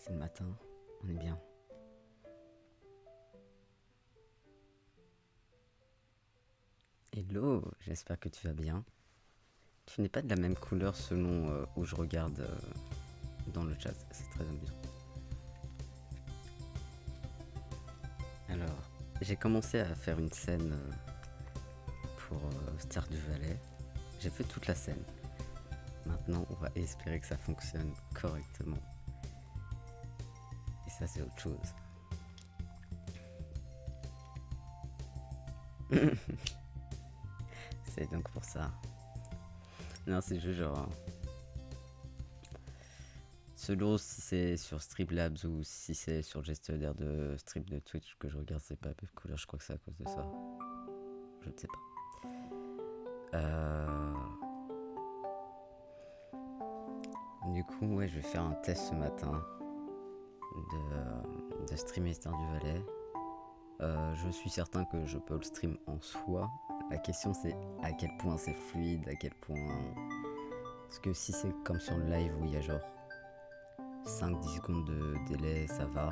C'est le matin, on est bien. Hello, j'espère que tu vas bien. Tu n'es pas de la même couleur selon où je regarde dans le chat, c'est très amusant. Alors, j'ai commencé à faire une scène pour Stardew Valley. J'ai fait toute la scène. Maintenant, on va espérer que ça fonctionne correctement. Et ça, c'est autre chose. C'est donc pour ça. Non, c'est juste genre. Selon si c'est sur Streamlabs ou si c'est sur le gestionnaire de stream de Twitch que je regarde, c'est pas la même couleur, je crois que c'est à cause de ça. Je ne sais pas. Du coup, ouais, je vais faire un test ce matin de streamer Stardew Valley. Je suis certain que je peux le stream en soi. La question c'est à quel point c'est fluide, à quel point. Parce que si c'est comme sur le live où il y a genre 5-10 secondes de délai, ça va.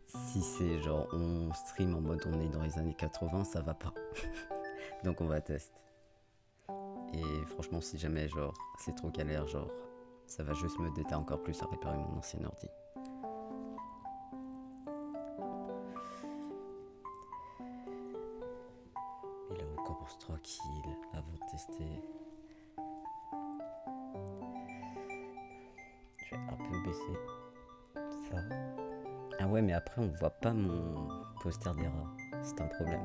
Si c'est genre on stream en mode on est dans les années 80, ça va pas. Donc on va tester. Et franchement, si jamais genre c'est trop galère, genre ça va juste me déter encore plus à réparer mon ancien ordi. Et là on commence tranquille avant de tester. Je vais un peu baisser ça. Ah ouais, mais après on voit pas mon poster des rats. C'est un problème.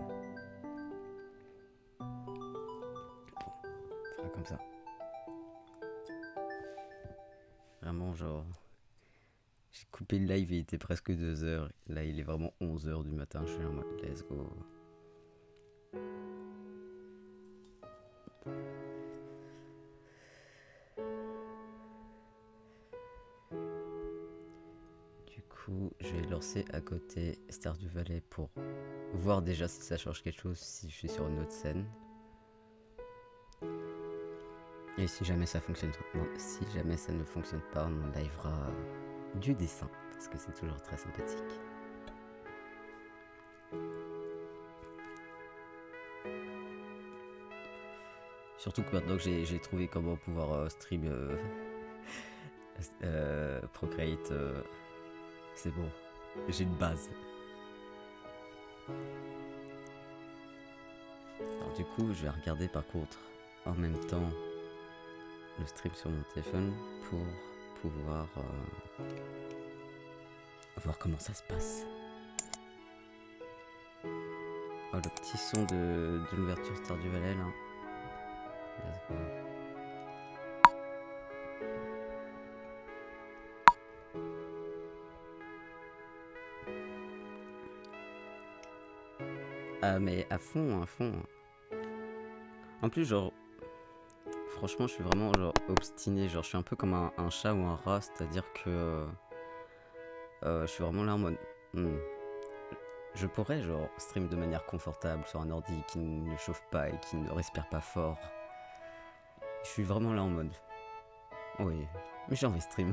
Bon, on fera comme ça. Vraiment genre. J'ai coupé le live, il était presque 2h. Là il est vraiment 11h du matin, je suis en mode let's go. Du coup, je vais lancer à côté Stardew Valley pour voir déjà si ça change quelque chose si je suis sur une autre scène. Et si jamais ça fonctionne, non, si jamais ça ne fonctionne pas, on livera du dessin parce que c'est toujours très sympathique. Surtout que maintenant que j'ai trouvé comment pouvoir stream Procreate, c'est bon, j'ai une base. Alors du coup, je vais regarder par contre en même temps le stream sur mon téléphone pour pouvoir voir comment ça se passe. Oh, le petit son de l'ouverture Stardew Valley là. Let's go. Ah mais à fond, à fond. En plus genre, franchement je suis vraiment genre obstiné, genre je suis un peu comme un chat ou un rat, c'est-à-dire que je suis vraiment là en mode... Je pourrais genre stream de manière confortable sur un ordi qui ne chauffe pas et qui ne respire pas fort. Je suis vraiment là en mode... Oui, mais j'ai envie de stream.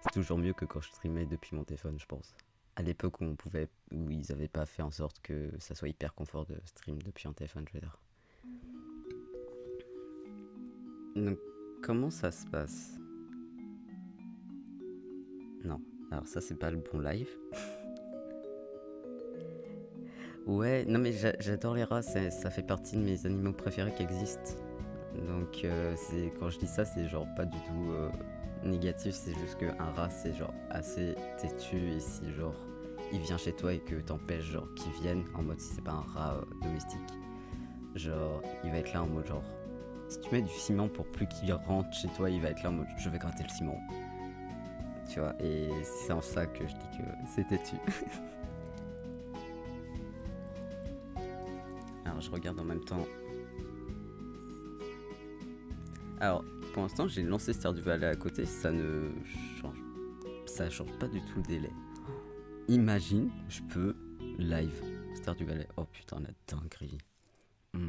C'est toujours mieux que quand je streamais depuis mon téléphone, je pense. À l'époque où où ils avaient pas fait en sorte que ça soit hyper confort de stream depuis un téléphone, je veux dire. Donc, comment ça se passe? Non, alors ça c'est pas le bon live. Ouais, non mais j'adore les rats, ça fait partie de mes animaux préférés qui existent. Donc quand je dis ça, c'est genre pas du tout négatif, c'est juste qu'un rat c'est genre assez têtu et si genre il vient chez toi et que t'empêches genre qu'il vienne en mode si c'est pas un rat domestique, genre il va être là en mode genre si tu mets du ciment pour plus qu'il rentre chez toi, il va être là en mode je vais gratter le ciment. Tu vois, et c'est en ça que je dis que c'est têtu. Alors je regarde en même temps. Alors pour l'instant j'ai lancé Stardew Valley à côté, ça change pas du tout le délai. Imagine, je peux live Stardew Valley. Oh putain la dinguerie. Ce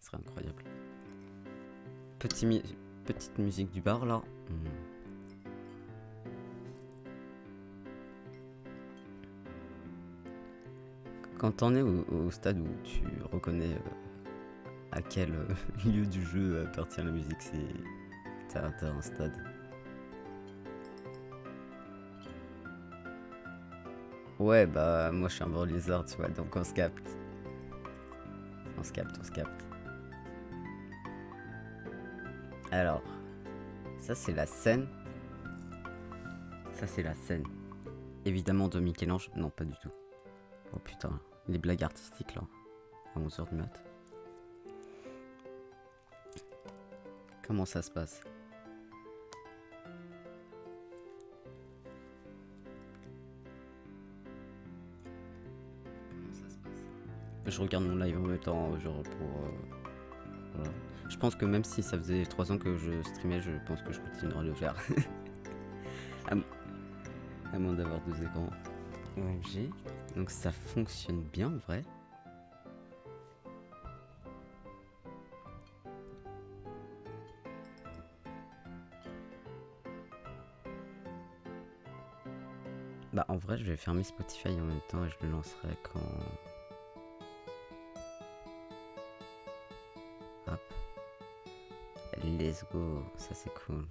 serait incroyable. Petite musique du bar là. Quand t'en es au stade où tu reconnais à quel lieu du jeu appartient la musique, t'as un stade. Ouais, bah moi je suis un bon lézard, tu vois, donc on se capte. On se capte, on se capte. Alors, ça c'est la scène. Ça c'est la scène. Évidemment de Michel-Ange. Non, pas du tout. Oh putain, les blagues artistiques là. À 11h du mat. Comment ça se passe? Je regarde mon live en même temps, genre pour... voilà. Je pense que même si ça faisait 3 ans que je streamais, je pense que je continuerai à le faire. À moins d'avoir 2 écrans. OMG. Donc ça fonctionne bien en vrai. Bah en vrai je vais fermer Spotify en même temps et je le lancerai quand... Hop. Let's go, ça c'est cool.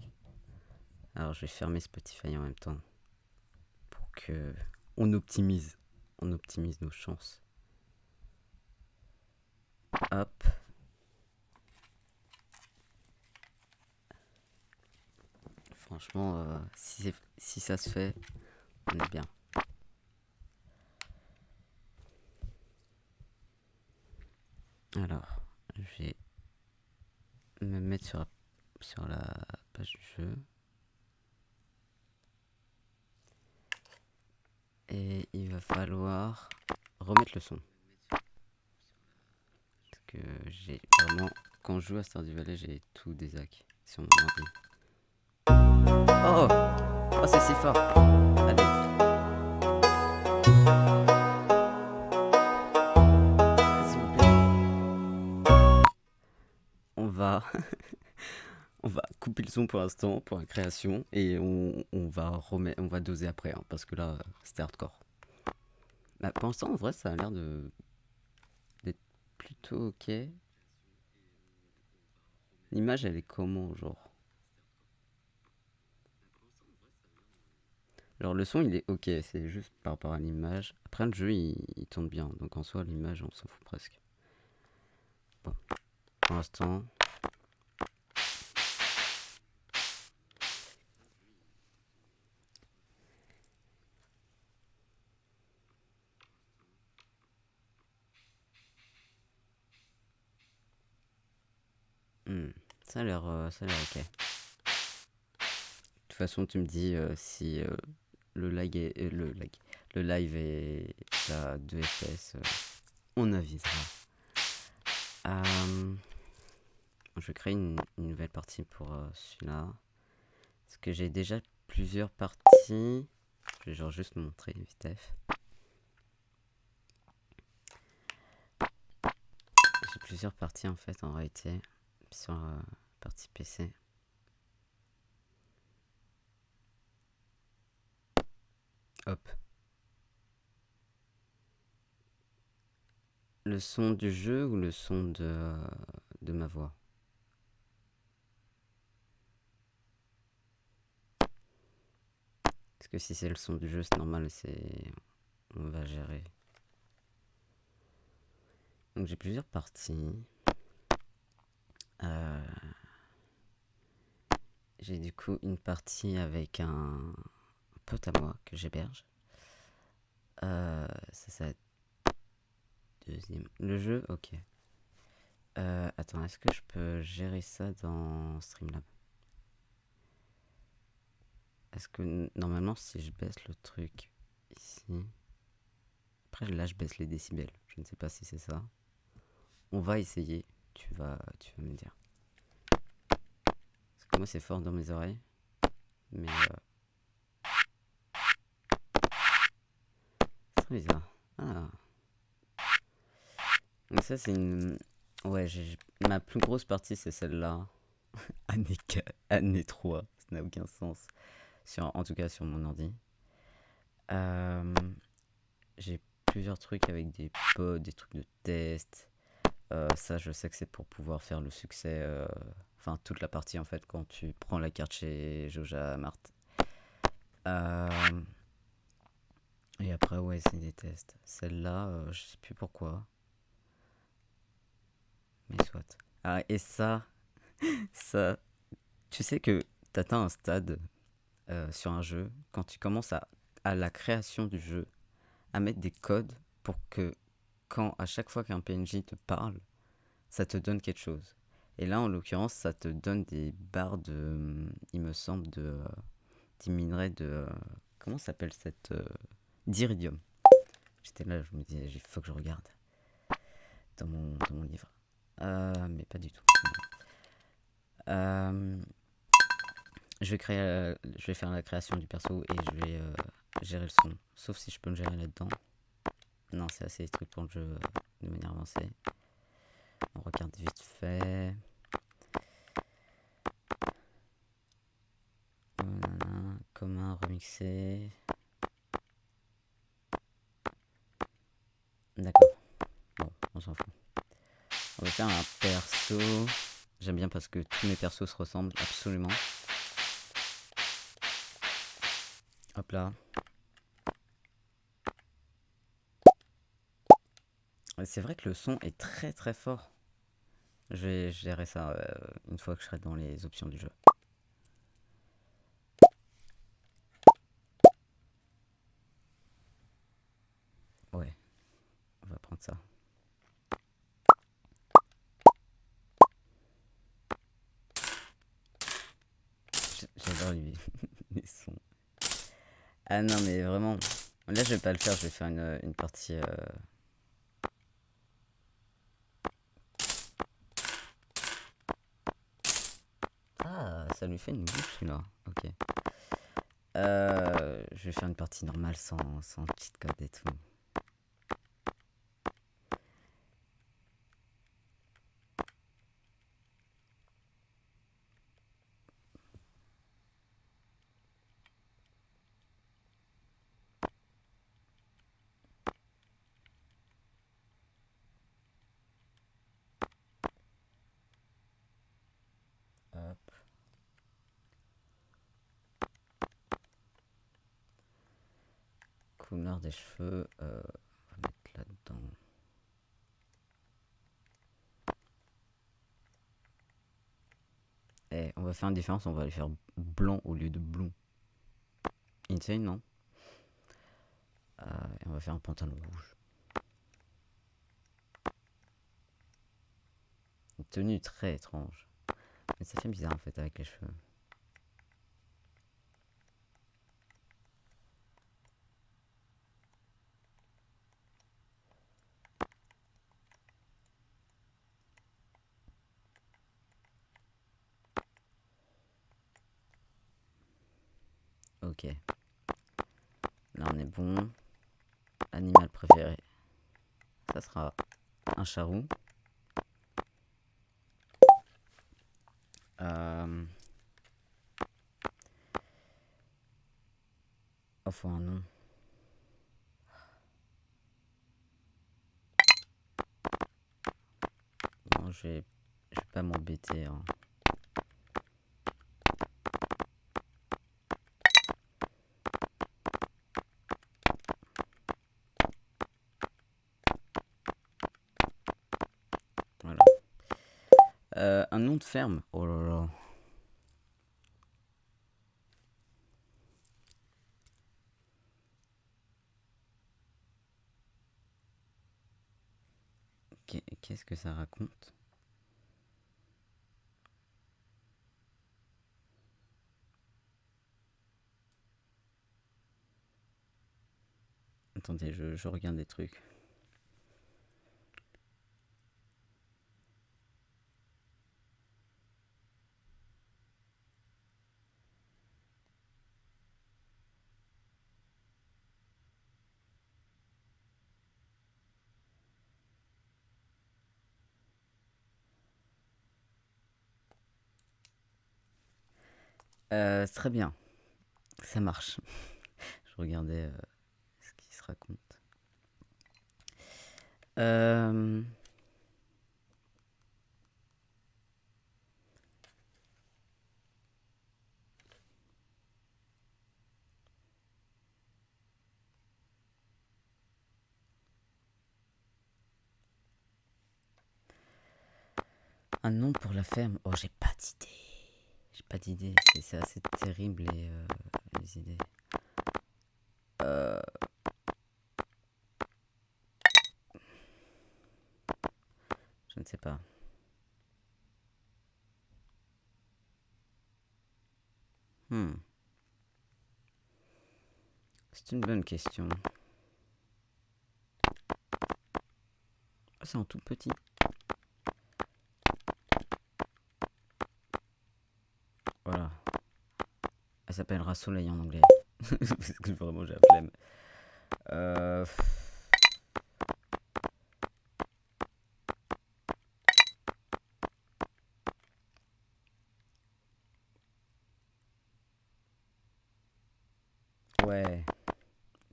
Alors je vais fermer Spotify en même temps. Pour que on optimise nos chances. Hop. Franchement, si ça se fait, on est bien. Alors, je vais me mettre sur la page du jeu. Et il va falloir remettre le son. Parce que j'ai vraiment... Quand je joue à Stardew Valley, j'ai tout désac sur mon ordi. Oh, oh c'est si fort. Allez. S'il vous plaît. On va... on va couper le son pour l'instant, pour la création. Et on va doser après. Hein, parce que là, c'était hardcore. Bah, pour l'instant, en vrai, ça a l'air d'être plutôt ok. L'image, elle est comment, genre? Alors le son il est ok, c'est juste par rapport à l'image. Après le jeu il tourne bien, donc en soi l'image on s'en fout presque. Bon, pour l'instant. Ça a l'air ok. De toute façon tu me dis si le live est à 2 fps, on avisera. Je vais créer une nouvelle partie pour celui-là. Parce que j'ai déjà plusieurs parties. Je vais genre juste montrer vite fait. J'ai plusieurs parties en fait en réalité sur la partie PC. Hop. Le son du jeu ou le son de ma voix? Parce que si c'est le son du jeu, c'est normal, on va gérer. Donc j'ai plusieurs parties. J'ai du coup une partie avec un pote à moi que j'héberge. Ça va être deuxième. Le jeu, ok. Attends, est-ce que je peux gérer ça dans Streamlab? Est-ce que normalement si je baisse le truc ici... Après là je baisse les décibels. Je ne sais pas si c'est ça. On va essayer. Tu vas me dire. Parce que moi c'est fort dans mes oreilles. Mais c'est très bizarre. Ah. Donc ça c'est une... Ouais, ma plus grosse partie c'est celle-là. Année 3. Ça n'a aucun sens. En tout cas sur mon ordi. J'ai plusieurs trucs avec des pods, des trucs de test. Ça, je sais que c'est pour pouvoir faire le succès, enfin toute la partie en fait quand tu prends la carte chez Joja Mart. Euh, et après, ouais, c'est des tests. Celle-là, je sais plus pourquoi, mais soit. Ah, et ça, tu sais que t'atteins un stade sur un jeu quand tu commences à la création du jeu à mettre des codes pour que quand à chaque fois qu'un PNJ te parle, ça te donne quelque chose. Et là, en l'occurrence, ça te donne des barres de, il me semble, des minerais de, comment s'appelle cette, d'iridium. J'étais là, je me disais, il faut que je regarde dans mon livre. Mais pas du tout. Euh, je vais faire la création du perso et je vais gérer le son. Sauf si je peux le gérer là-dedans. Non, c'est assez strict pour le jeu de manière avancée. On regarde vite fait. Commun, remixé. D'accord. Bon, on s'en fout. On va faire un perso. J'aime bien parce que tous mes persos se ressemblent absolument. Hop là. C'est vrai que le son est très très fort. Je vais gérer ça une fois que je serai dans les options du jeu. Ouais, on va prendre ça. J'adore les sons. Ah non, mais vraiment. Là, je vais pas le faire, je vais faire une partie. Ah, ça lui fait une bouche là. Ok. Je vais faire une partie normale sans cheat code et tout. Hop. Couleur des cheveux, on va mettre là-dedans. Et on va faire une différence, on va les faire blanc au lieu de blond. Insane, non? Et on va faire un pantalon rouge. Une tenue très étrange. Mais ça fait bizarre en fait avec les cheveux. Ok. Là on est bon. Animal préféré. Ça sera un charroux. Oh, faut un nom. Non, je vais pas m'embêter. Hein. Voilà. Un nom de ferme. Oh là là. Qu'est-ce que ça raconte? Attendez, je regarde des trucs. Très bien. Ça marche. Je regardais ce qui se raconte. Euh, Un nom pour la ferme. Oh, j'ai pas d'idée. J'ai pas d'idée. C'est assez terrible les idées. Euh, je ne sais pas. Hmm. C'est une bonne question. Oh, c'est en tout petit. Voilà. Elle s'appellera Soleil en anglais. Parce que vraiment j'ai la flemme. Euh... Ouais.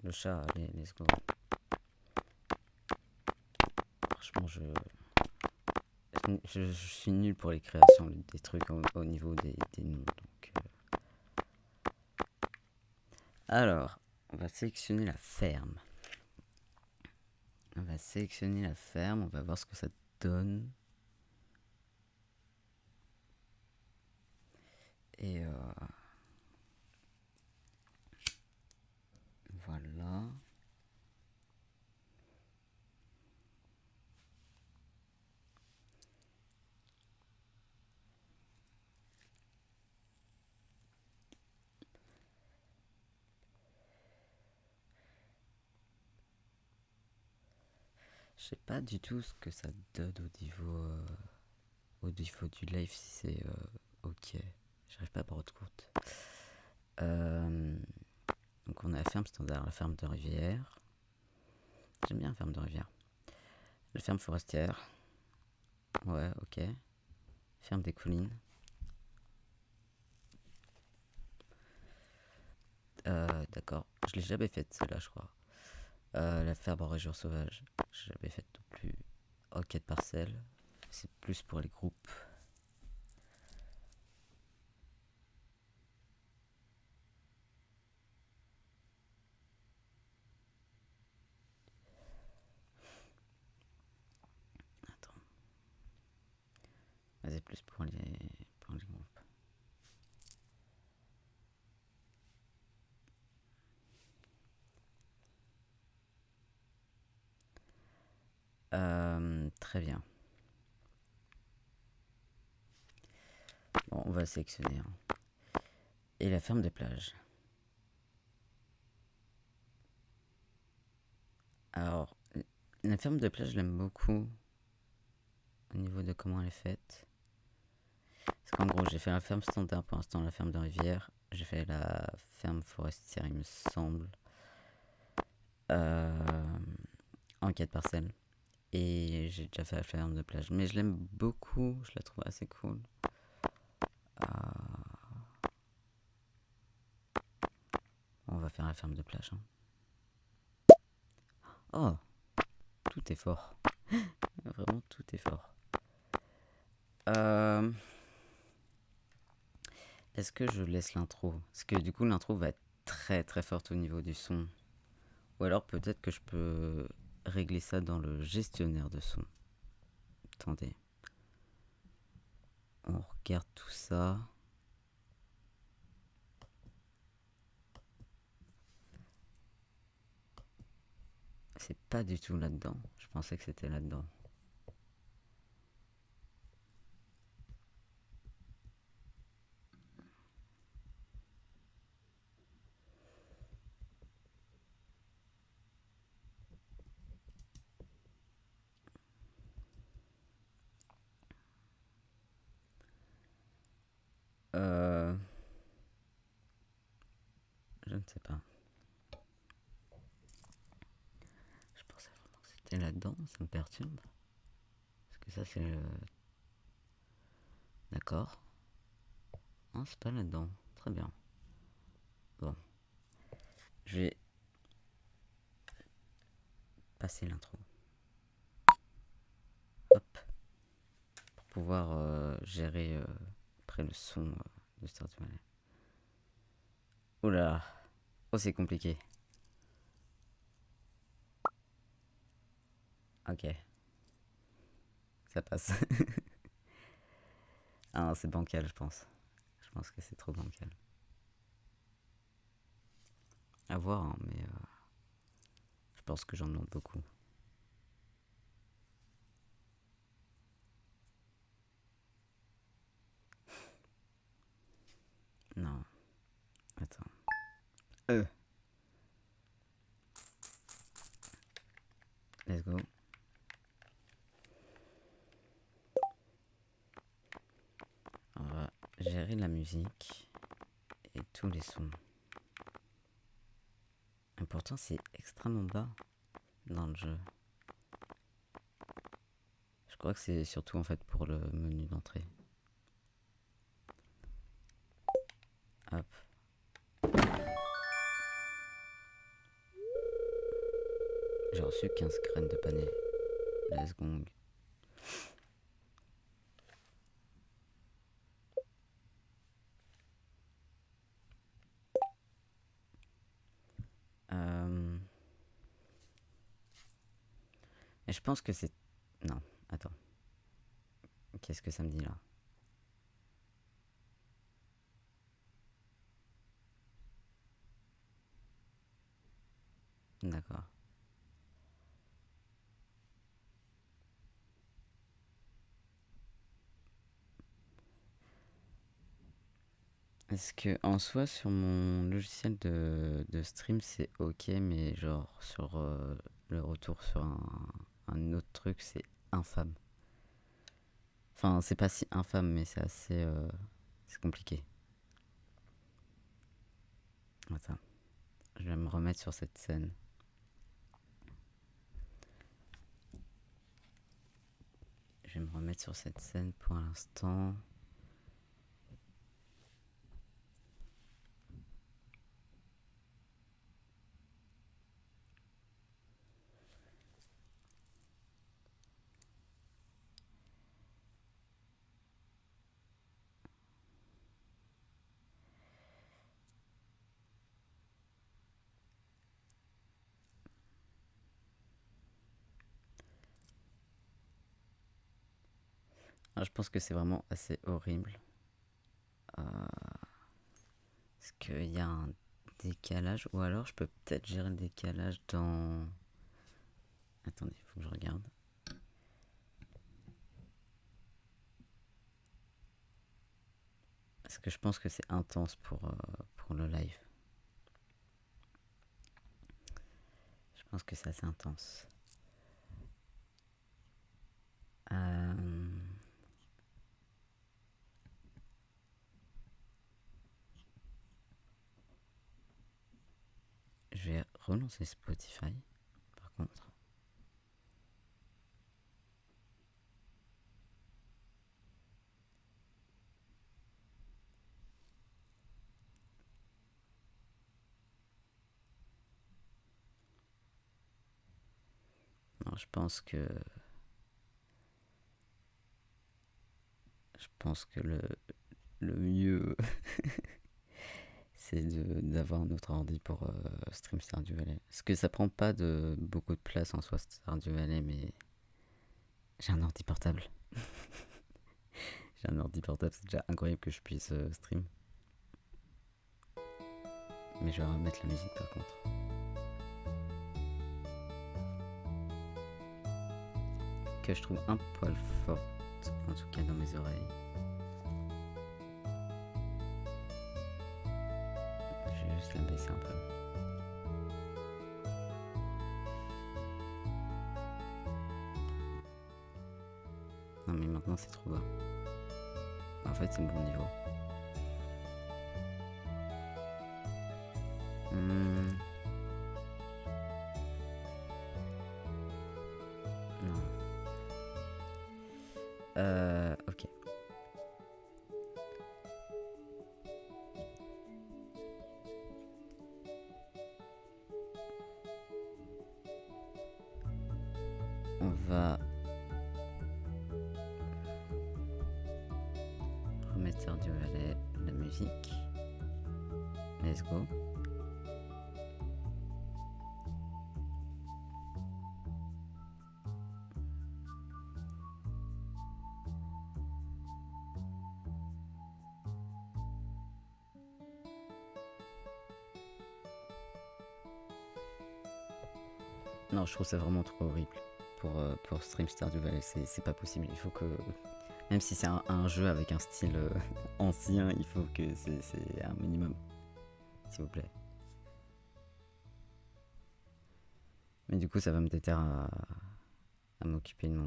Le chat, allez, let's go. Franchement, je suis nul pour les créations des trucs au niveau des noms. Donc, alors, on va sélectionner la ferme. On va sélectionner la ferme, on va voir ce que ça donne. Et voilà. Je sais pas du tout ce que ça donne au niveau du live si c'est ok. J'arrive pas à me rendre compte. Donc on a la ferme standard, la ferme de rivière. J'aime bien la ferme de rivière. La ferme forestière. Ouais, ok. Ferme des collines. D'accord. Je l'ai jamais faite celle-là, je crois. La ferme en région sauvage. J'ai jamais faite non plus. Enquête parcelle. C'est plus pour les groupes. Attends. C'est plus pour les groupes. Très bien. Bon, on va sélectionner. Hein. Et la ferme de plage. Alors, la ferme de plage, je l'aime beaucoup. Au niveau de comment elle est faite. Parce qu'en gros, j'ai fait la ferme standard pour l'instant, la ferme de rivière. J'ai fait la ferme forestière, il me semble. En 4 parcelles. Et j'ai déjà fait la ferme de plage. Mais je l'aime beaucoup, je la trouve assez cool. On va faire la ferme de plage. Hein. Oh, tout est fort. Vraiment, tout est fort. Est-ce que je laisse l'intro? Parce que du coup, l'intro va être très très forte au niveau du son. Ou alors peut-être que je peux régler ça dans le gestionnaire de son. Attendez. On regarde tout ça. C'est pas du tout là-dedans. Je pensais que c'était là-dedans. Je ne sais pas. Je pensais vraiment que c'était là-dedans. Ça me perturbe. Parce que ça, c'est le... D'accord. Non, c'est pas là-dedans. Très bien. Bon. Je vais passer l'intro. pouvoir gérer après le son de Stardew Valley. Oula. Oh, c'est compliqué. Ok. Ça passe. Ah non, c'est bancal, je pense. Je pense que c'est trop bancal. À voir, hein, mais je pense que j'en demande beaucoup. Non. Attends. Let's go. On va gérer la musique et tous les sons. Et pourtant, c'est extrêmement bas dans le jeu. Je crois que c'est surtout en fait pour le menu d'entrée. Hop. J'ai reçu 15 graines de panais. Let's gong. Et je pense que c'est... Non, attends. Qu'est-ce que ça me dit là? D'accord. Est-ce que en soi sur mon logiciel de stream c'est ok, mais genre sur le retour sur un autre truc c'est infâme. Enfin c'est pas si infâme mais c'est assez c'est compliqué. Attends, je vais me remettre sur cette scène. Je vais me remettre sur cette scène pour l'instant. Ah, je pense que c'est vraiment assez horrible. Est-ce qu'il y a un décalage? Ou alors je peux peut-être gérer le décalage dans... Attendez, il faut que je regarde. Parce que je pense que c'est intense pour le live. Je pense que c'est assez intense. Je vais relancer Spotify, par contre. Non, je pense que le mieux c'est d'avoir un autre ordi pour stream Stardew Valley. Parce que ça prend pas beaucoup de place en soi Stardew Valley, mais j'ai un ordi portable. J'ai un ordi portable, c'est déjà incroyable que je puisse stream. Mais je vais remettre la musique par contre. Que je trouve un poil forte, en tout cas dans mes oreilles. Je vais juste la baisser un peu. Non mais maintenant c'est trop bas. En fait c'est le bon niveau. Non. Ok. On va... Stardew Valley, la musique. Let's go. Non, je trouve ça vraiment trop horrible pour stream Stardew Valley, c'est pas possible. Il faut que, même si c'est un jeu avec un style ancien, il faut que c'est un minimum, s'il vous plaît. Mais du coup, ça va me déterre à m'occuper de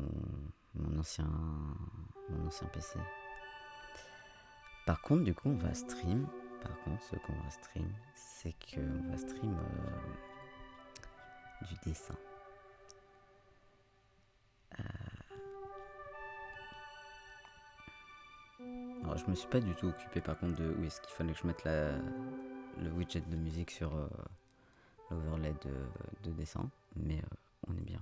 mon ancien PC. Par contre, du coup, on va stream. Par contre, ce qu'on va stream, c'est qu'on va stream du dessin. Alors, je me suis pas du tout occupé par contre de où est-ce qu'il fallait que je mette le widget de musique sur l'overlay de dessin, mais on est bien.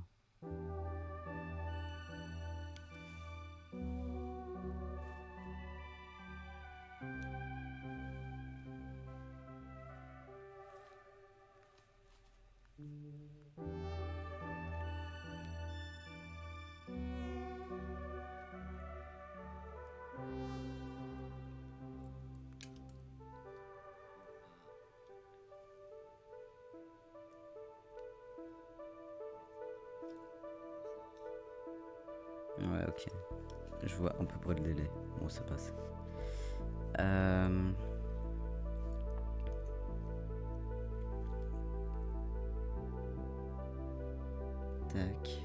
Ouais, ok. Je vois à peu près le délai. Bon, ça passe. Tac.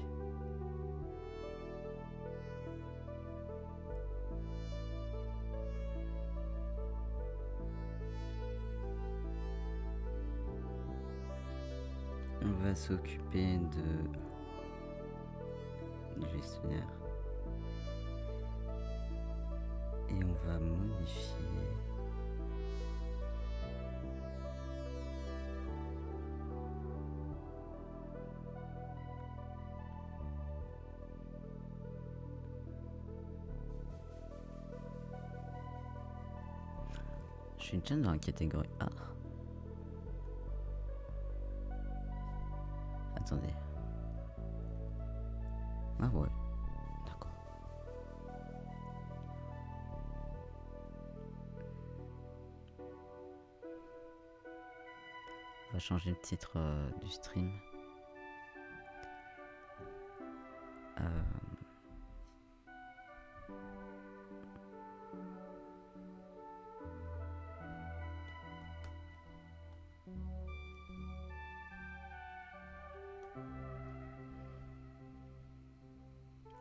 On va s'occuper du gestionnaire. Et on va modifier. Je suis déjà dans la catégorie art. Attendez. Ah ouais. D'accord. On va changer le titre du stream.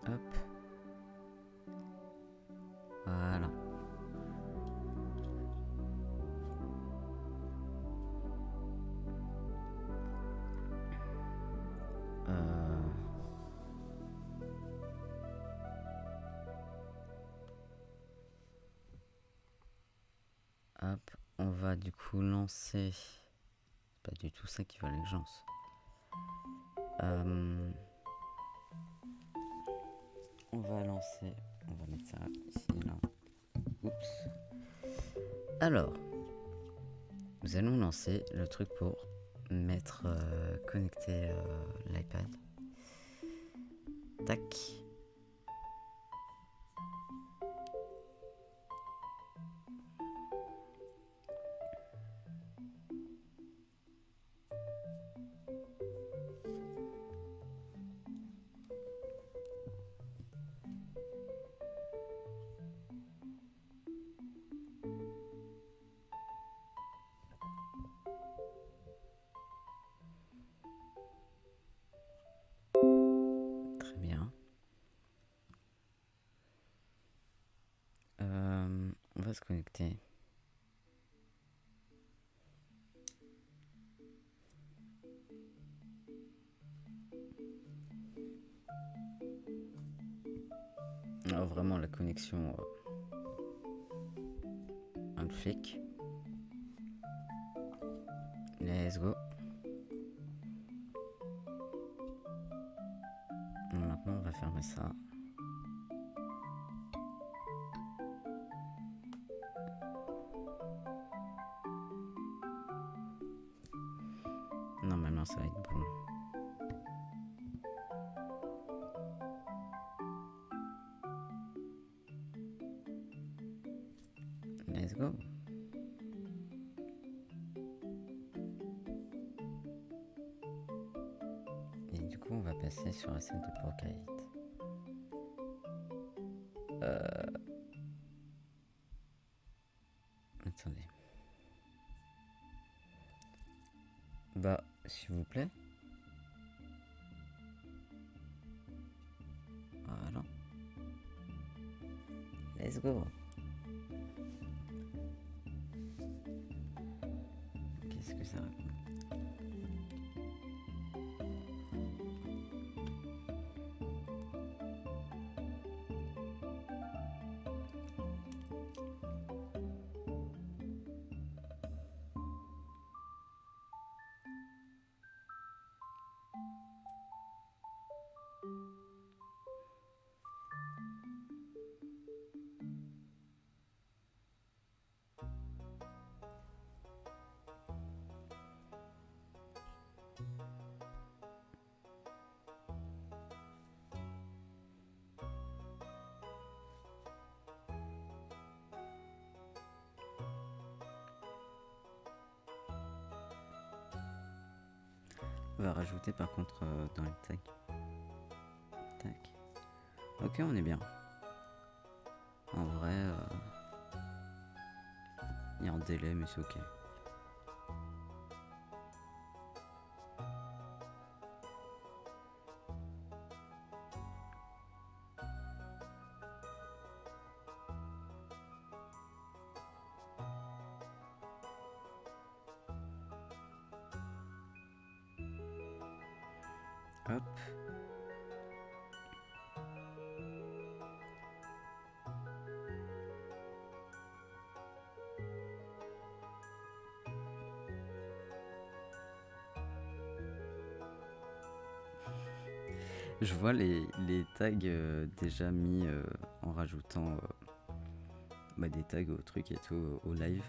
Hop. Voilà. Hop. On va du coup lancer. C'est pas du tout ça qui va l'exigence. On va lancer. On va mettre ça ici, là. Oups. Alors, nous allons lancer le truc pour mettre connecter l'iPad. Tac. Très bien. On va se connecter. Alors vraiment la connexion un fake. Let's go. Maintenant on va fermer ça. ça va être bon. Let's go. Et du coup, on va passer sur la scène de Procreate. Attendez. Bah, s'il vous plaît. Voilà. Let's go. Qu'est-ce que ça raconte? On va rajouter par contre dans le tag. Tac. Ok, on est bien. En vrai, il y a un délai, mais c'est ok. Hop. Je vois les tags déjà mis en rajoutant des tags au truc et tout au live.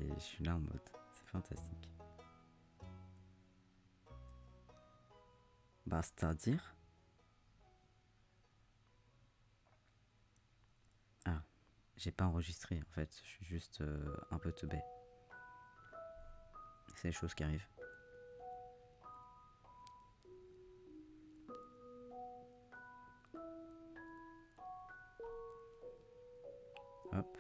Et je suis là en mode, c'est fantastique. Bah, c'est-à-dire... Ah, j'ai pas enregistré en fait, je suis juste un peu teubé. C'est les choses qui arrivent. Hop.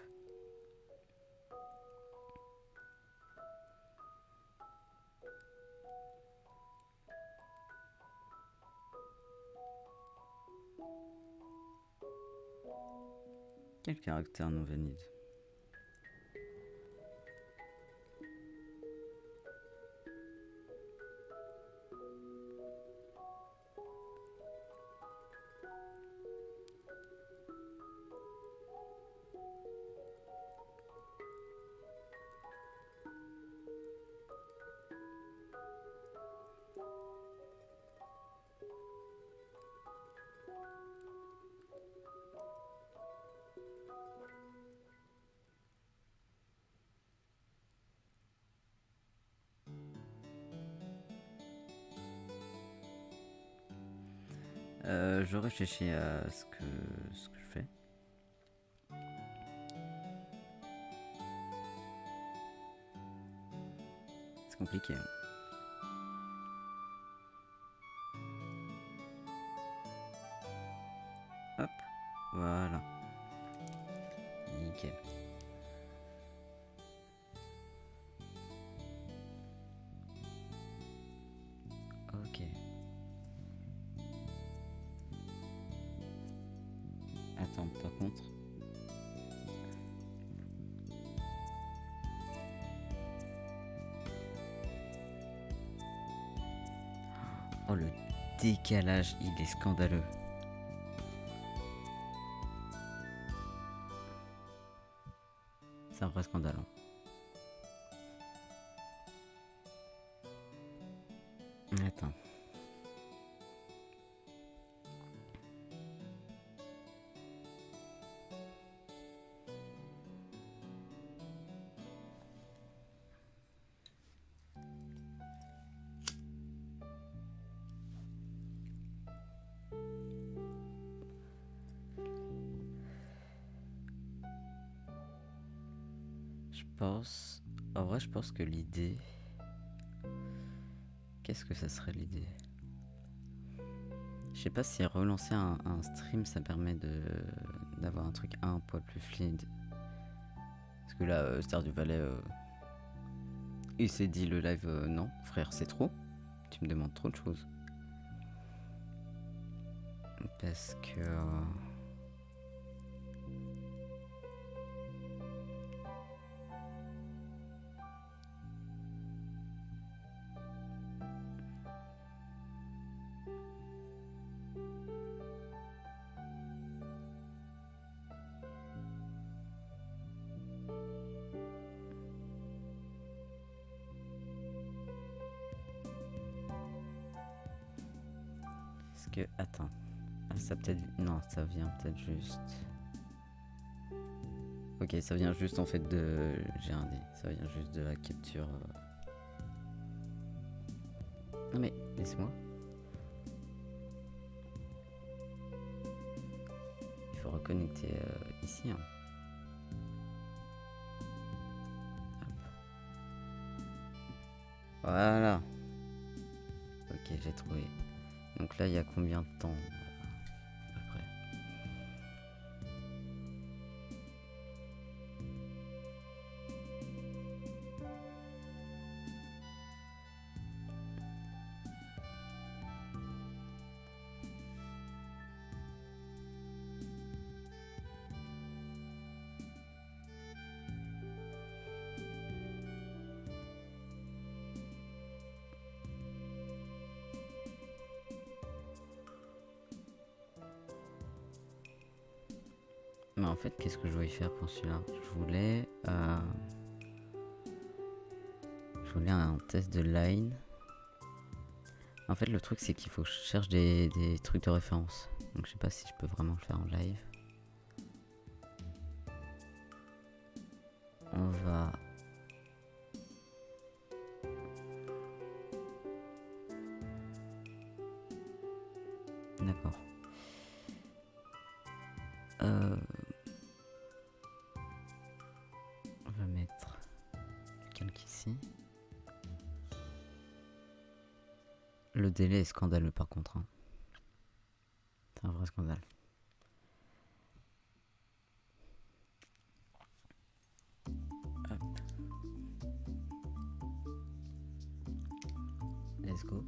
Quel caractère non valide? Je réfléchis à ce que je fais. C'est compliqué. Hein. Hop, voilà. Nickel. Ok. Attends, par contre... Oh, le décalage, il est scandaleux. C'est un vrai scandale. Hein. Attends. En vrai, je pense que l'idée... Qu'est-ce que ça serait l'idée? Je sais pas si relancer un stream, ça permet d'avoir un truc un poil plus fluide. Parce que là, Stardew Valley... il s'est dit le live, non, frère, c'est trop. Tu me demandes trop de choses. Parce que... Attends. Ah, ça peut-être... Non, ça vient peut-être juste... Ok, ça vient juste en fait de... J'ai rien dit. Ça vient juste de la capture... Non mais, laisse-moi. Il faut reconnecter ici. Hein. Voilà. Ok, j'ai trouvé. Donc là, il y a combien de temps à peu près? Mais en fait, qu'est-ce que je voulais faire pour celui-là? Je voulais un test de line. En fait, le truc, c'est qu'il faut que je cherche des trucs de référence. Donc, je sais pas si je peux vraiment le faire en live. On va... D'accord. On va mettre quelqu'un ici. Le délai est scandaleux par contre. Hein. C'est un vrai scandale. Hop. Let's go.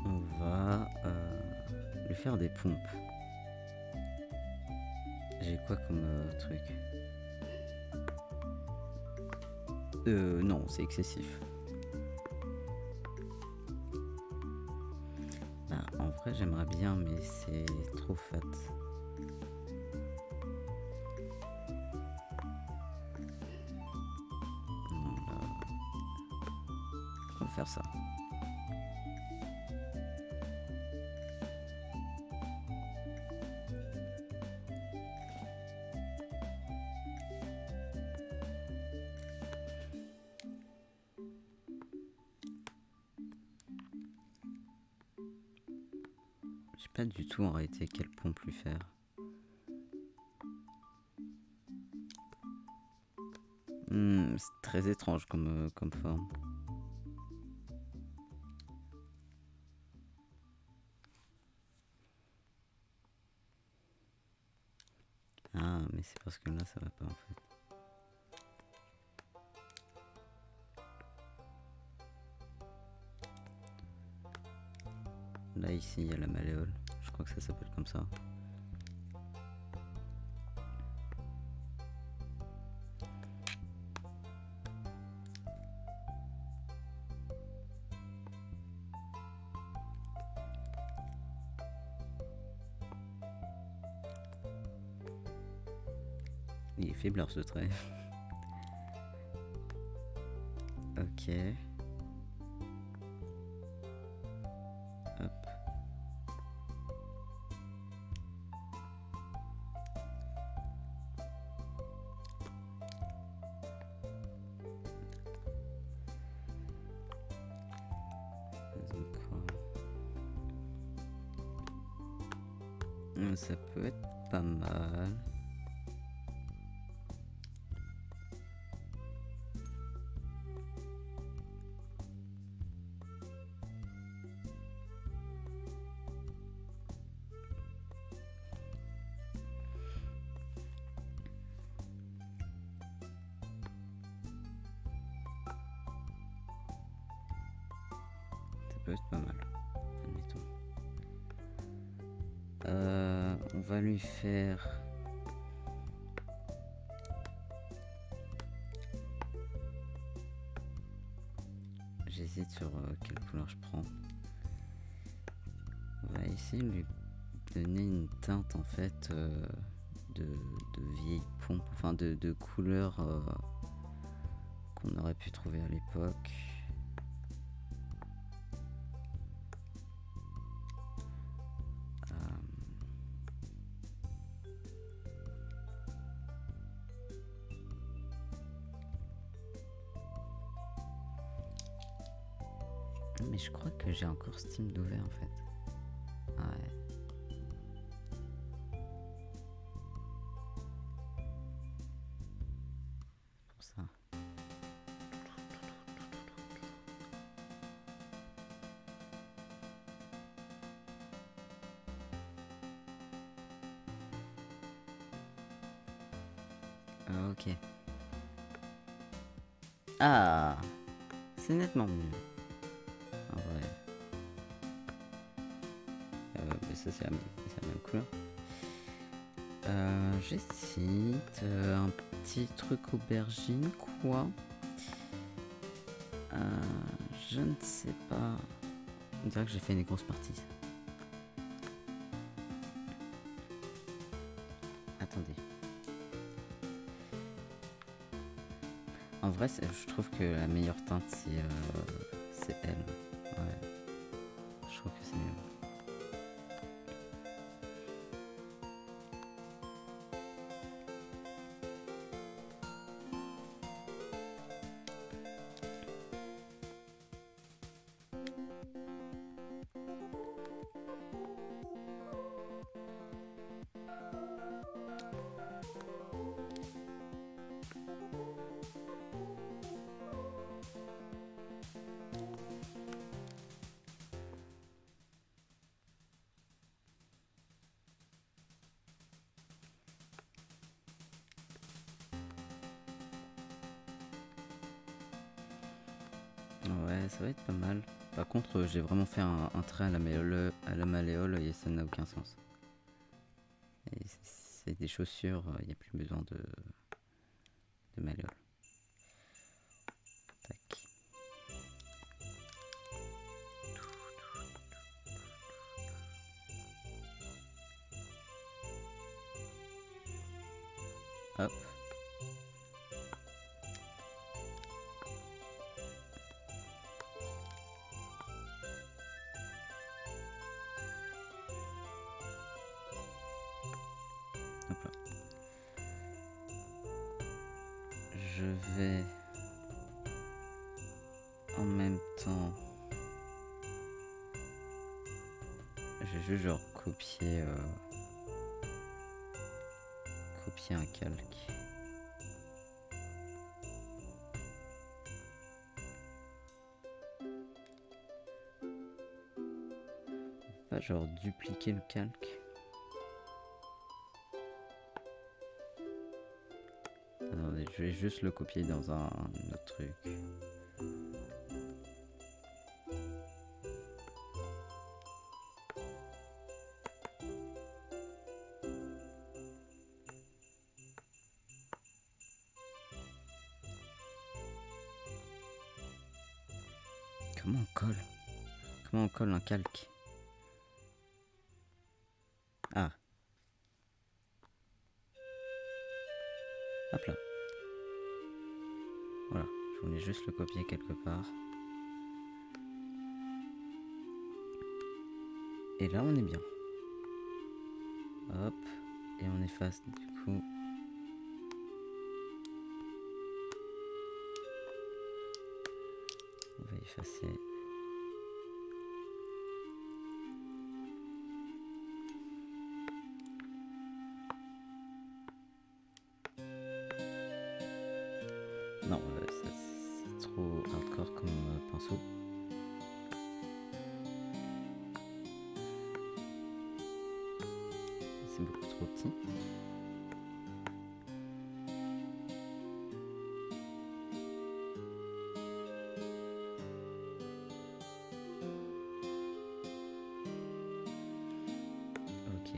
On va lui faire des pompes. J'ai quoi comme truc? Non, c'est excessif. Bah, en vrai, j'aimerais bien, mais c'est trop fat. Non, là... On va faire ça. Je sais pas du tout en réalité quelle pompe lui faire. C'est très étrange comme forme. Ah, mais c'est parce que là ça va pas en fait. Là ici il y a la malléole. Je crois que ça s'appelle comme ça. Il est faible ce trait. Ok. Hop. Ça peut être pas mal. Ça peut être pas mal. Admettons. On va lui faire... J'hésite sur quelle couleur je prends. On va essayer de lui donner une teinte en fait de vieille pompe, enfin de couleurs qu'on aurait pu trouver à l'époque. Mais je crois que j'ai encore Steam d'ouvert en fait. Ouais. Pour ça. Ok. Ah, c'est nettement mieux. En vrai. Mais ça c'est la même couleur. J'hésite. Un petit truc aubergine quoi. Je ne sais pas. On dirait que j'ai fait une grosse partie. Attendez. En vrai, je trouve que la meilleure teinte c'est elle. Ouais. Je trouve que c'est mieux. Ouais, ça va être pas mal. Par contre, j'ai vraiment fait un trait à la malléole et ça n'a aucun sens. Et c'est des chaussures, il n'y a plus besoin de malléole. Tac. Hop. Hop là. Je vais en même temps, je vais juste genre copier un calque. Pas genre dupliquer le calque. Attendez, je vais juste le copier dans un autre truc. Comment on colle? Comment on colle un calque? Ah. Hop là. Voilà, je voulais juste le copier quelque part. Et là on est bien. Hop. Et on efface du coup. On va effacer. trop hardcore comme pinceau. C'est beaucoup trop petit. Ok.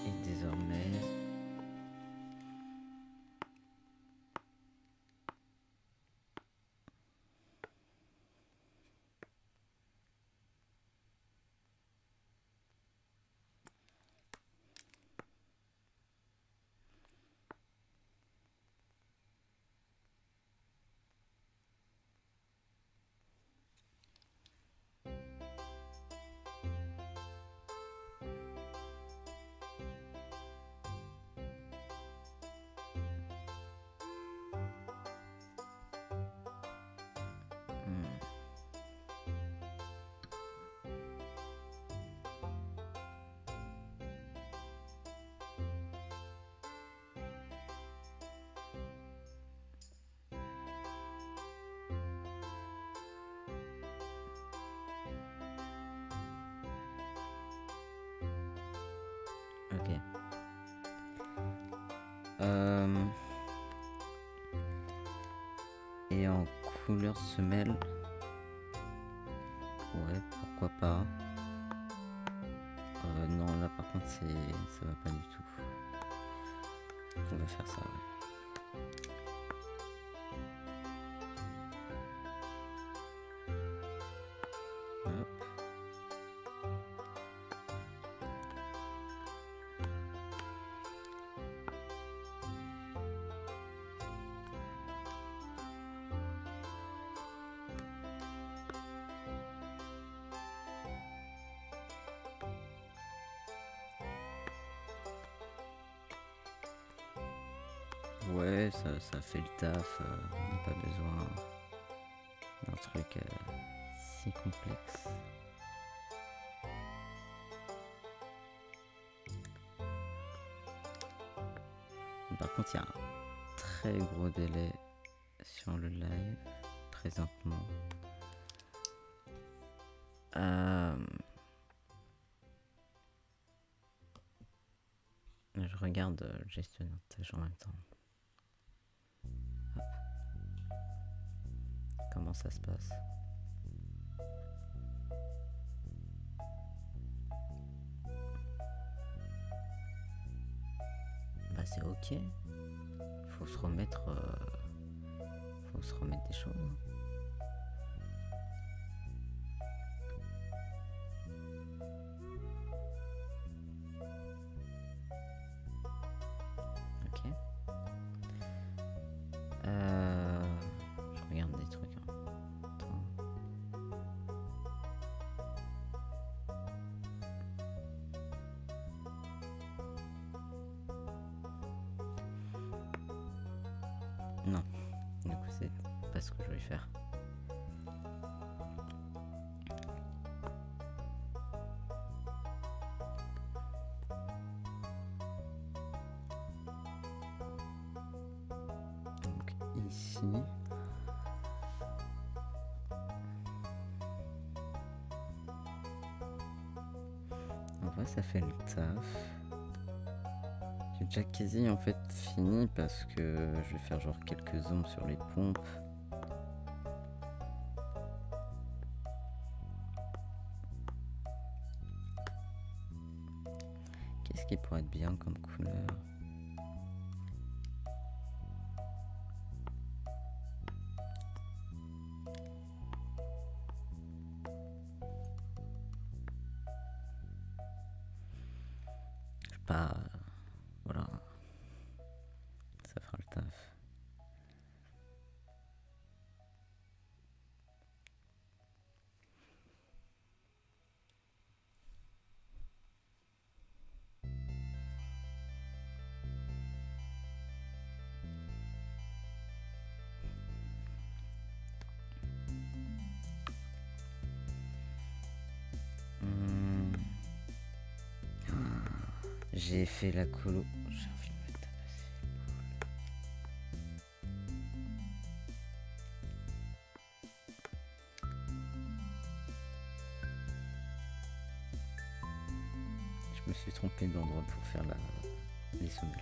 Et désormais... Ok. Et en couleur semelle, ouais, pourquoi pas. Non, là par contre, ça va pas du tout. On va faire ça, ouais. Hop. Ouais, ça fait le taf, on n'a pas besoin d'un truc si complexe. Par contre, il y a un très gros délai sur le live présentement. Je regarde le gestionnaire de tâches en même temps. Hop. Comment ça se passe? Bah c'est ok. Faut se remettre des choses. Ok. Je regarde des trucs. Attends. Non. Du coup c'est pas ce que je vais faire. Ici. En vrai ça fait le taf. J'ai déjà quasi en fait fini parce que je vais faire genre quelques ombres sur les pompes. Qu'est-ce qui pourrait être bien comme couleur? Pas, voilà, ça fera le taf. J'ai fait la colo. J'ai envie de me tabasser. suis trompé d'endroit pour faire les semelles.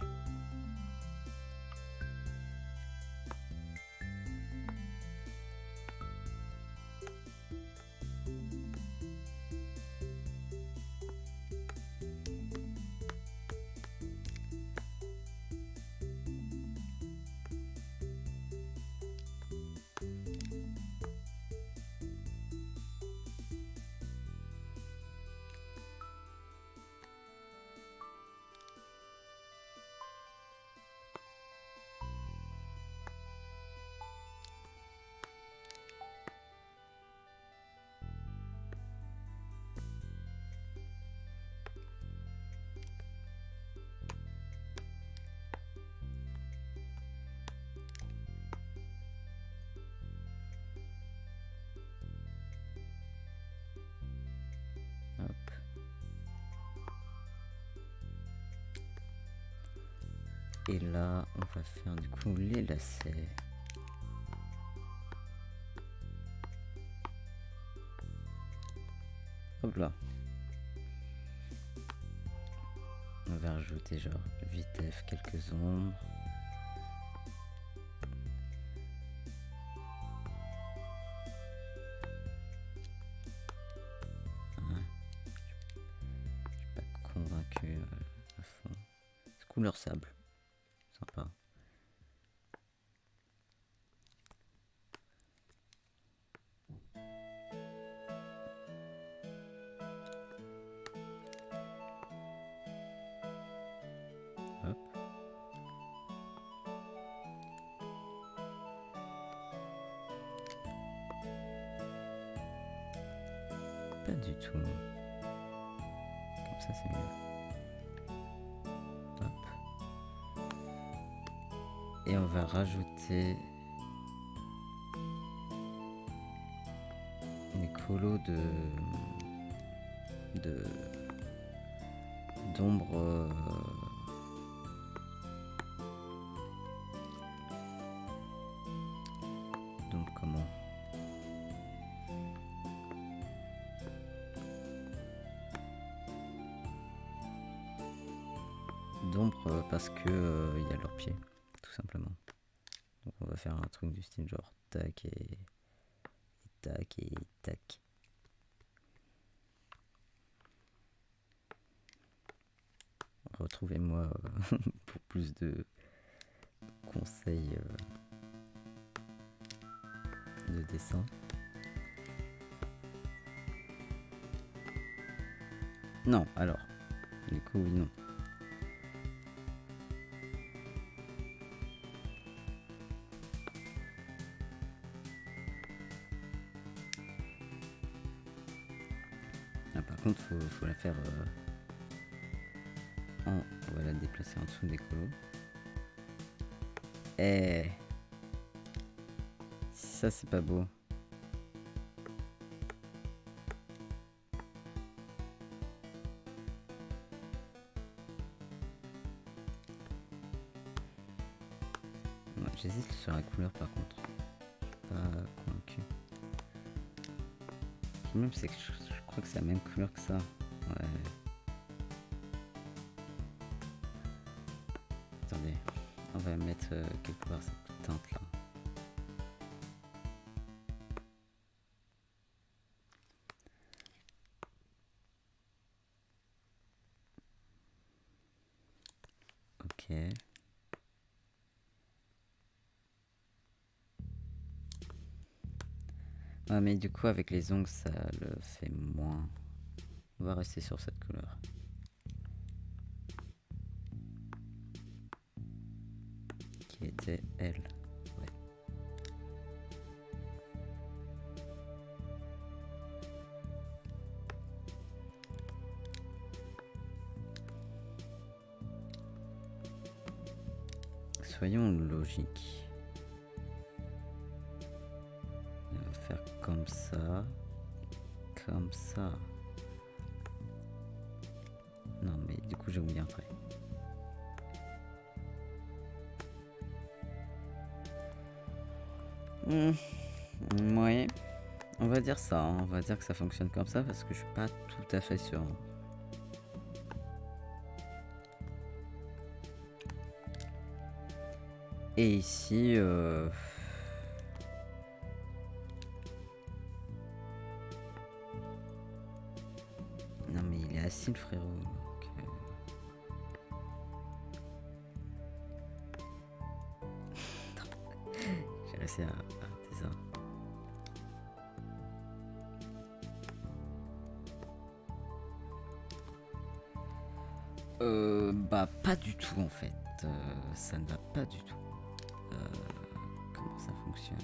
Et là, on va faire du coup les lacets. Hop là. On va rajouter genre 8F, quelques ombres. Je suis pas convaincu à fond. C'est couleur sable. Sympa. Hop. Pas du tout. Comme ça c'est mieux. Hop. Et on va rajouter des colos d'ombre comment d'ombre parce que il y a leurs pieds tout simplement. Donc on va faire un truc du style genre tac et tac et tac. Retrouvez-moi pour plus de conseils de dessin. Non, alors, du coup, oui, non. Ah, par contre, faut la faire on va la déplacer en dessous des colos. Eh, ça c'est pas beau. Ouais, j'hésite sur la couleur par contre. Je suis pas convaincu. Même c'est que je crois que c'est la même couleur que ça. Ouais. Attendez, on va mettre quelque part cette teinte là. Ok. Ah, mais du coup avec les ongles ça le fait moins. On va rester sur cette couleur. Qui était elle. Ouais. Soyons logiques. On va faire comme ça. Comme ça. Non mais du coup j'ai oublié un trait. Ouais. On va dire ça, hein. On va dire que ça fonctionne comme ça parce que je suis pas tout à fait sûr. Et ici, non mais il est assis le frérot. Donc, j'ai réussi à arrêter ça. Bah pas du tout en fait. Ça ne va pas du tout. Comment ça fonctionne?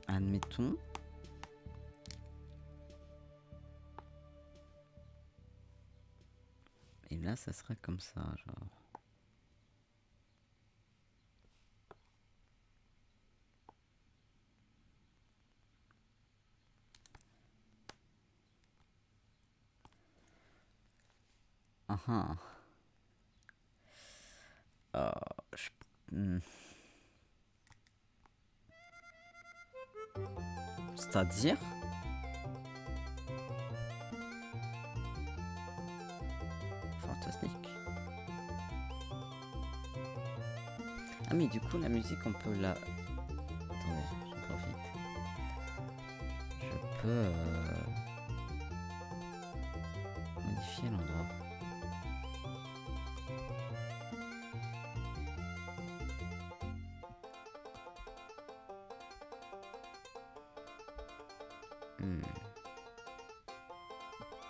Admettons. Et là, ça serait comme ça, genre. Ah ah. C'est-à-dire? Fantastique. Ah mais du coup la musique on peut la... Attendez, j'en profite. Je peux modifier l'endroit.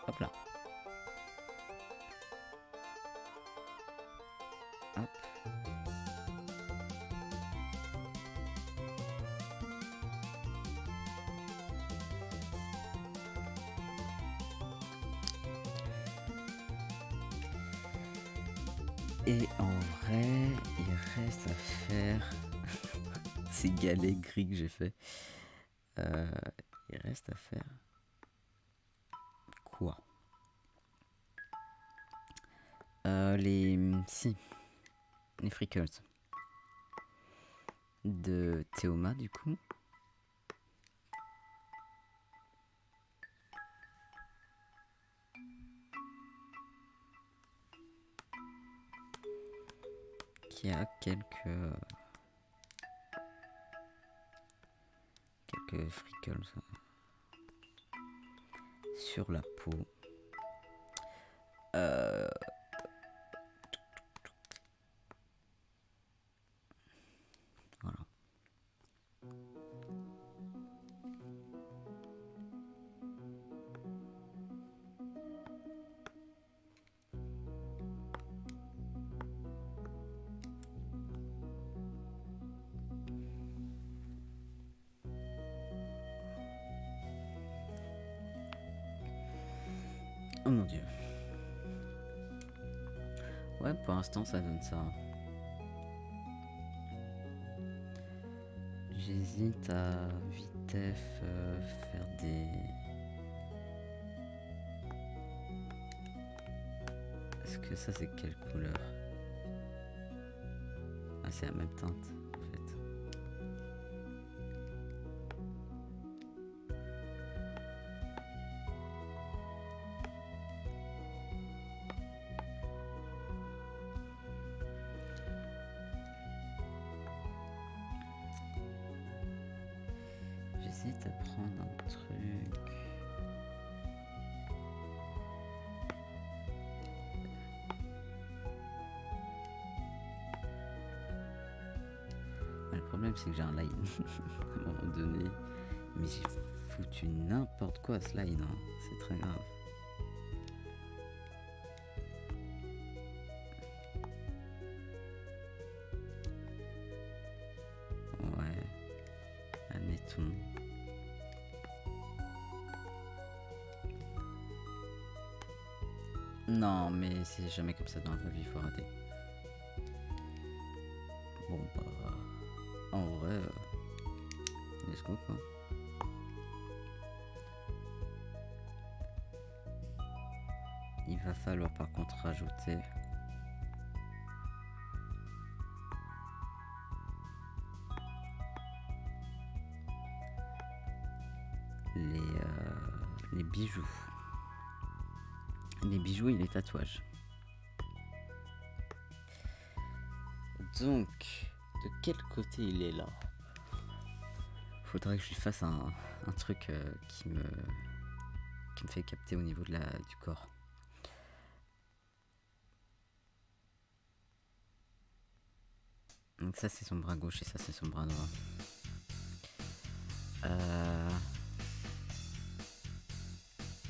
Hop là. Hop. Et en vrai, il reste à faire... Ces galets gris que j'ai fait. Il reste à faire... Quoi? Si. Les Freakles. De Théoma du coup. Qui a quelques freckles sur la peau. Voilà. Oh mon dieu. Ouais, pour l'instant ça donne ça. J'hésite à vitef faire des... Est-ce que ça c'est quelle couleur? Ah c'est la même teinte en fait. J'hésite à prendre un truc. Le problème c'est que j'ai un line à un moment donné. Mais j'ai foutu n'importe quoi à ce line, hein. C'est très grave. Ouais. Admettons. Non, mais c'est jamais comme ça dans la vraie vie, faut arrêter. Bon, bah... En vrai... let's go, quoi. Il va falloir par contre rajouter... les bijoux. Les bijoux et les tatouages. Donc, de quel côté il est là? Faudrait que je lui fasse un truc qui me fait capter au niveau de du corps. Donc ça c'est son bras gauche et ça c'est son bras droit.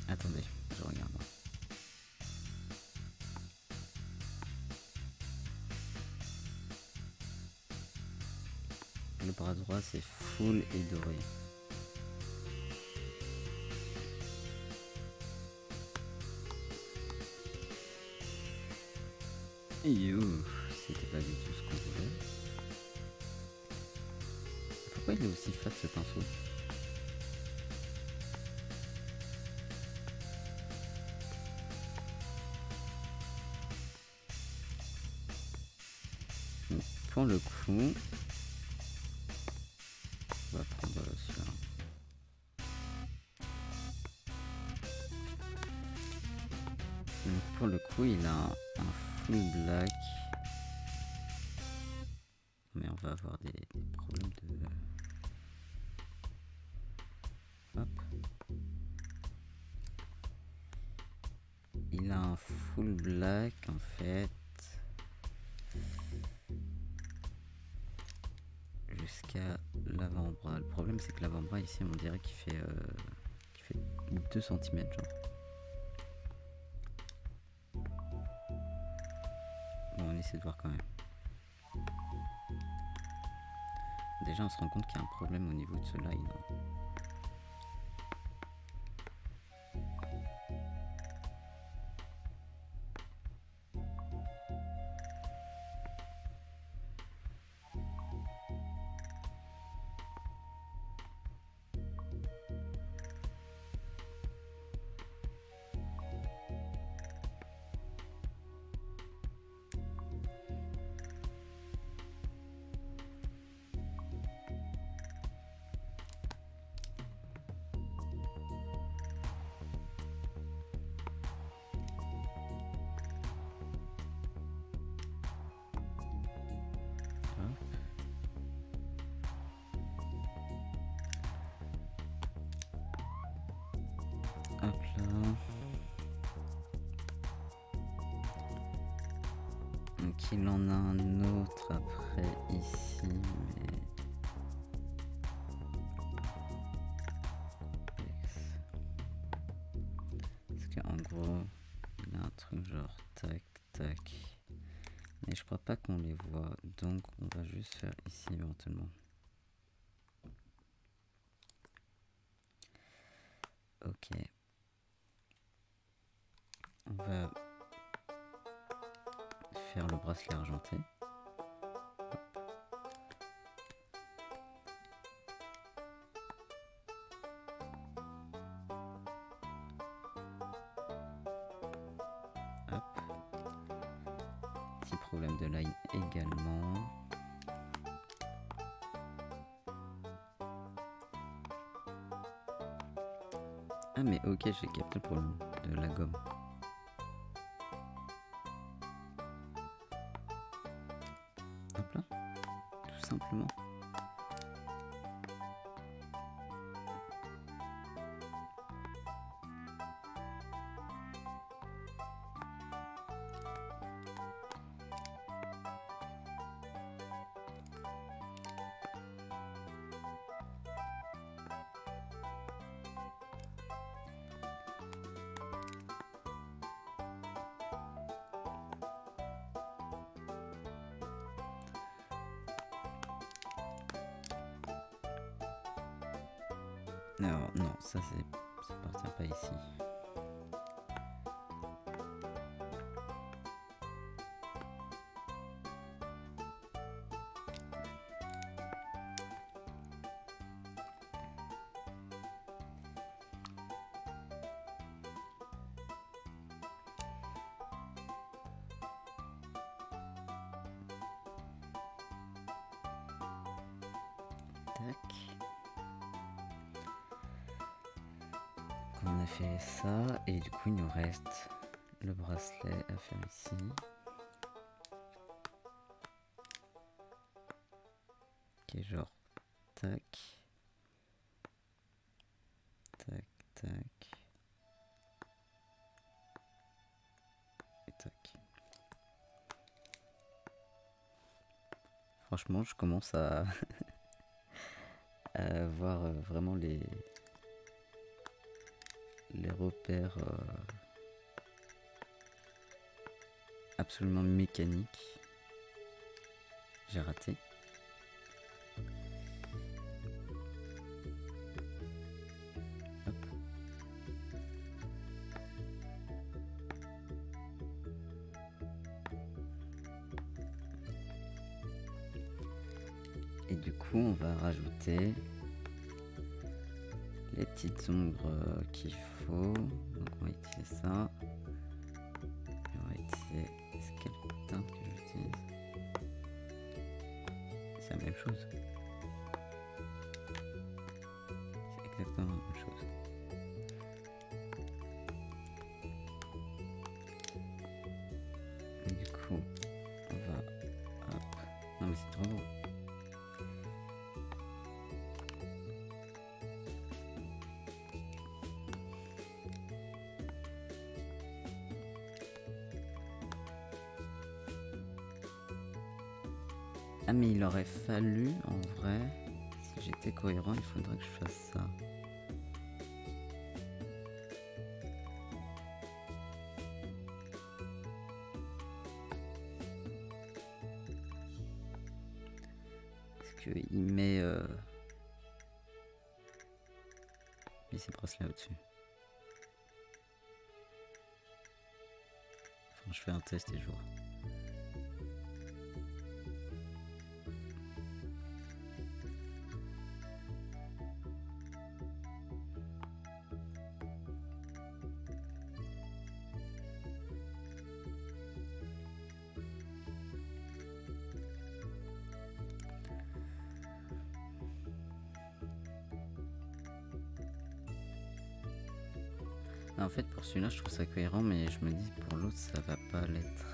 Attendez, je regarde. Le bras droit c'est full et doré. Et c'était pas du tout ce qu'on voulait. Pourquoi il est aussi fat ce pinceau? Donc, pour le coup, on va prendre celui-là. Donc, pour le coup, il a un full black. Mais on va avoir des problèmes de... Hop. Il a un full black en fait. Jusqu'à l'avant-bras. Le problème c'est que l'avant-bras ici on dirait qu'il fait 2 cm genre. Bon, on essaie de voir quand même. Déjà on se rend compte qu'il y a un problème au niveau de ce line. Hop là. Donc il en a un autre après ici, mais... Parce qu'en gros, il a un truc genre tac tac. Mais je crois pas qu'on les voit, donc on va juste faire ici éventuellement. Ok. On va faire le bracelet argenté. Hop. Petit problème de line également. Ah mais ok, j'ai capté le problème de la gomme. Hop là, tout simplement. Alors non, ça partira pas ici. Tac. On a fait ça et du coup il nous reste le bracelet à faire ici. qui est genre tac, tac, tac, et tac. Franchement, je commence à, à voir vraiment les repères absolument mécaniques. J'ai raté. Hop. Et du coup, on va rajouter les petites ombres qu'il faut. Donc on va utiliser ça. Et on va utiliser... C'est quelle teinte que j'utilise? C'est la même chose. C'est exactement la même chose. Et du coup, on va... Hop. Non mais c'est trop beau. Ah mais il aurait fallu, en vrai, si j'étais cohérent, il faudrait que je fasse ça. Parce qu'il met ces brosses là au-dessus. Enfin, je fais un test et je vois. En fait, pour celui-là, je trouve ça cohérent, mais je me dis pour l'autre, ça va pas l'être.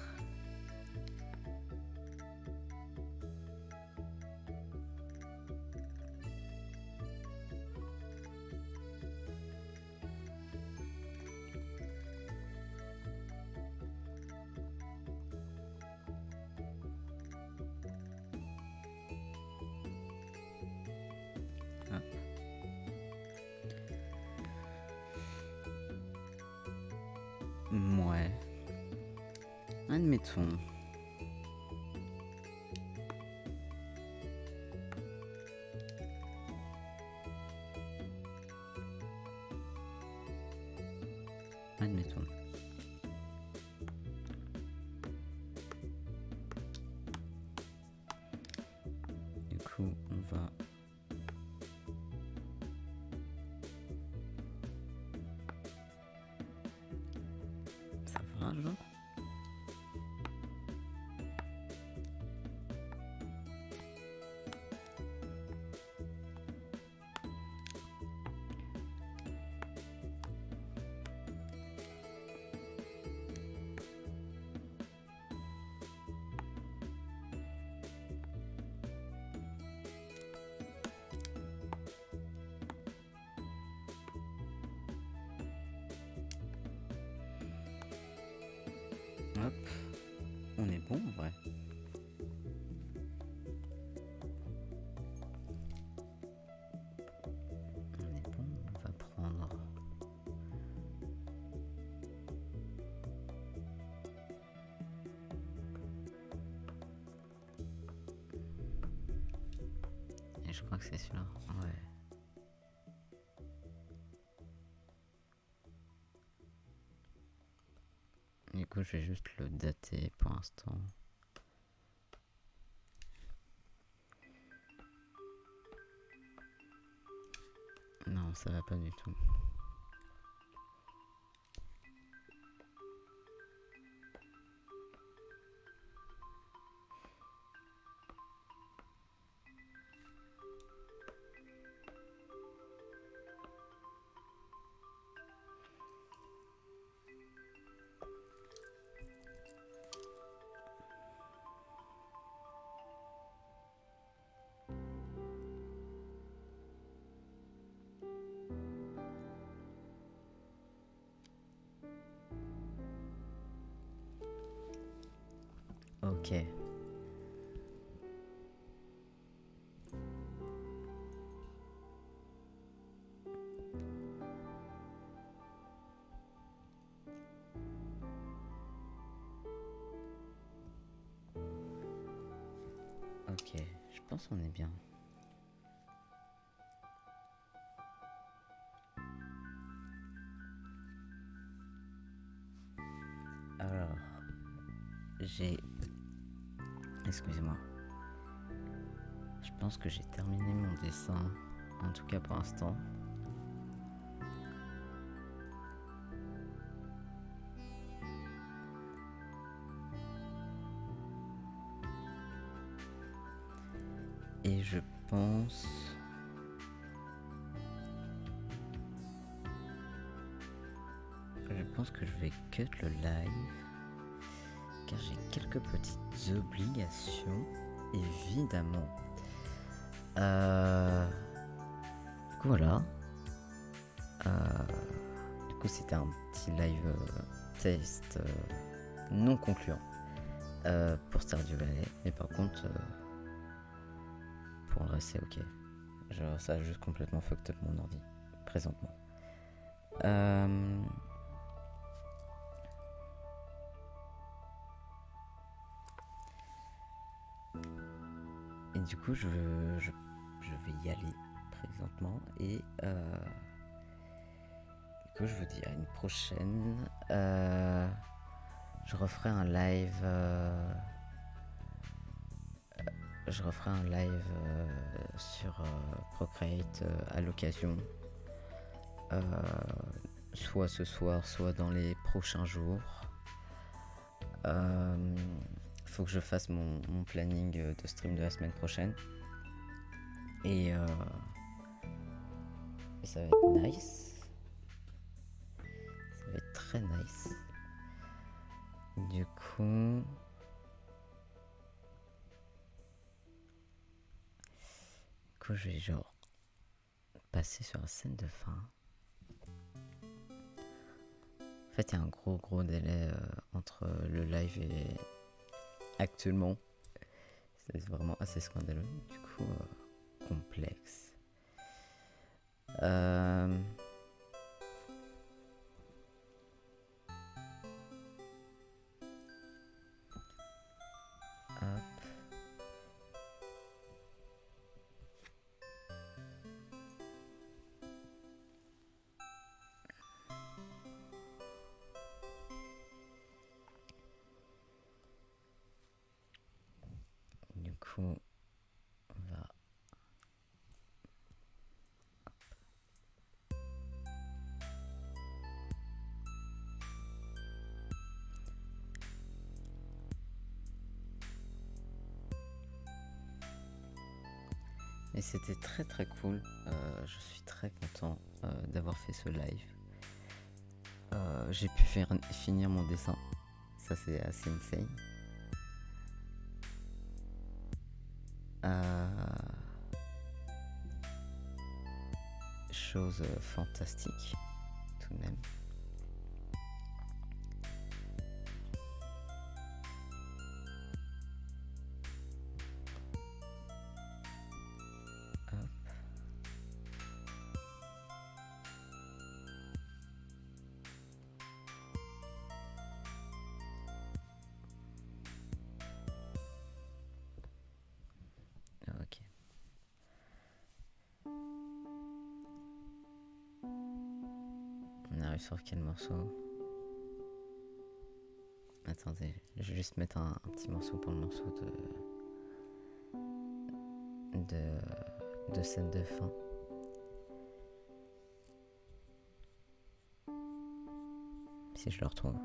Hop. Ouais. Admettons. Admettons. Du coup, on va... Ça va, genre? Hop. On est bon, en vrai. On est bon, on va prendre... Et je crois que c'est celui-là. Ouais. Du coup, je vais juste le dater pour l'instant. Non, ça va pas du tout. Ok. Ok, je pense qu'on est bien. Alors, excusez-moi. Je pense que j'ai terminé mon dessin, en tout cas pour l'instant. Et je pense que je vais cut le live car j'ai quelques petites obligations, évidemment. Du coup voilà. Du coup c'était un petit live test non concluant pour Stardew Valley, mais par contre pour le reste c'est ok. Genre ça a juste complètement fucked up mon ordi présentement. Et du coup je vais y aller présentement et du coup je vous dis à une prochaine. Je referai un live sur Procreate à l'occasion, soit ce soir, soit dans les prochains jours. Faut que je fasse mon planning de stream de la semaine prochaine. Et ça va être nice. Ça va être très nice. Du coup... je vais genre passer sur la scène de fin. En fait, il y a un gros délai entre le live et actuellement. C'est vraiment assez scandaleux. Du coup, complexe. Du coup, on va... Et c'était très cool. Je suis très content d'avoir fait ce live. J'ai pu finir mon dessin. Ça, c'est assez insane. Chose fantastique, tout de même. Ok. On arrive sur quel morceau? Attendez, je vais juste mettre un petit morceau pour le morceau de scène de fin. Si je le retrouve.